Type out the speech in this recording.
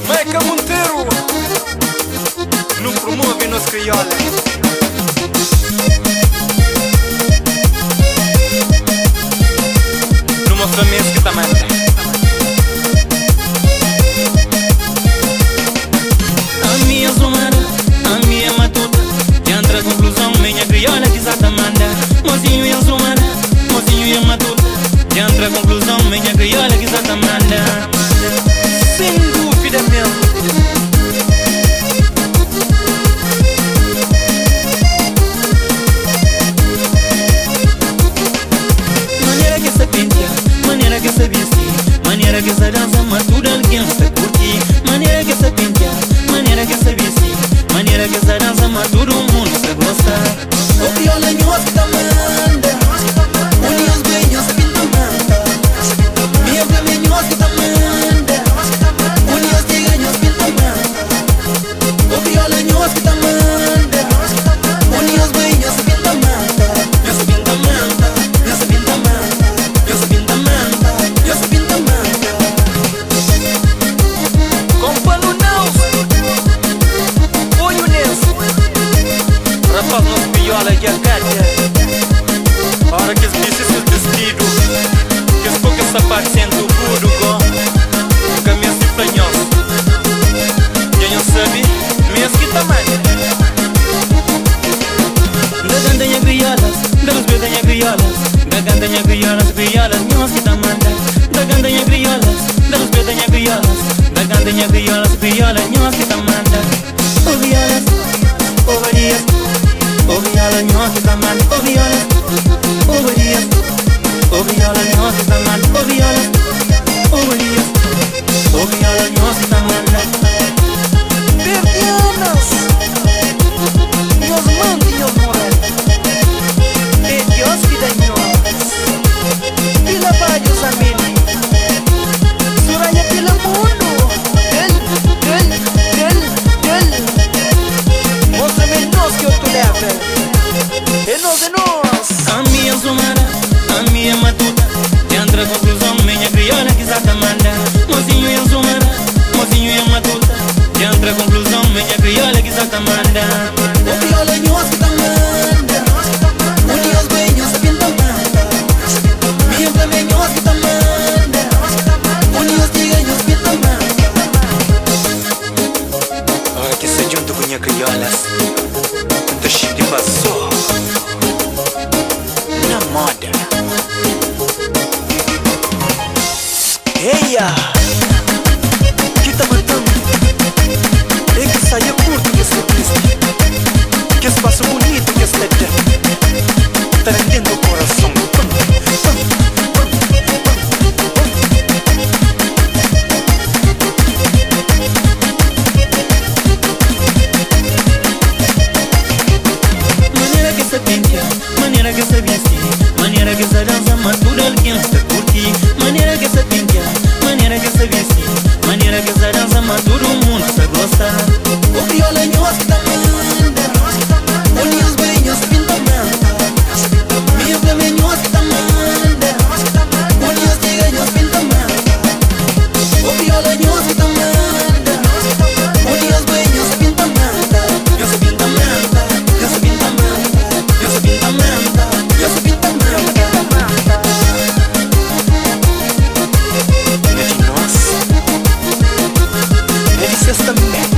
Maica Monteiro não promove nos criolla. Numa família que tá manda. A minha zomara, a minha matuta, entra a conclusão, minha criolla que exata manda. Mozinho e a zomara, mozinho e a matuta, entra a conclusão, minha criolla que exata manda. Sem dúvida mesmo. Maneira que se penteia, maneira que se veste, maneira que se dança, mas tudo alguém se curte. Maneira que se penteia, maneira que se veste, maneira que se dança, mas todo mundo se gosta. O criolla nós que tá manda, uniões ganhos se pinta manda. Minha família nós que tá manda, uniões que ganhos pinta manda. O criolla nós que tá manda, uniões ganhos se pinta manda. Eu se pinta manda, eu se pinta manda, eu se pinta manda, eu se pinta manda. Com pano não, olho nesse. Rapaz nos criolla que a Cátia. Hora que os bichos se vestido, que os poucos sapatos sendo tudo com caminho se fanhoso. Quem não sabe, mesmo que tamanho. Da gandanha criolas, da luz bedanha criolas, da gandanha criolas, criolas, nós que tá manda. Da gandanha criolas, da luz bedanha criolas, da gandanha criolas, criolas, nós que tá manda. Oh criolas, oh varias, oh criolas, nós que tá manda. Oh criolas, oh varias, oh criolas, nós que tá manda. Oh criolas, oh varias, oh criolas, nós que tá manda. Perdianas, Dios manda e Dios moral. E Dios que da nós. Pila vários amigos. Suraya pila mundo. Mostra-me nós que eu te levo. É nós, é nós. A minha zomara, a minha matuta, entra a conclusão, minha criolla que exata manda. Mozinho e a zomara, mozinho e a matuta, entra a conclusão, minha criolla que exata manda. O criolla nós que tá manda, uniões ganhos se pinta manda. Minha família nós que tá manda, uniões que ganhos pinta manda. Ora que se junto com minha criolas, deixa de passou na moda. Eia, que tá matando? É que saia curto que se triste, que espaço bonito que está dentro, tá rendendo o coração. Maneira que se penteia, maneira que se veste, maneira que se dança, mas tudo alguém se curte. Maneira que se penteia, maneira que se veste, maneira que se dança, mas todo mundo se gosta. O criolla nós que tá manda, uniões ganhos se pinta manda. Minha família nós que tá manda, uniões que ganhos pinta manda. O criolla nós que tá manda, uniões ganhos se pinta manda. Eu se pinta manda, eu se pinta manda, eu se pinta manda, eu se pinta manda. É de nós, é de vocês também.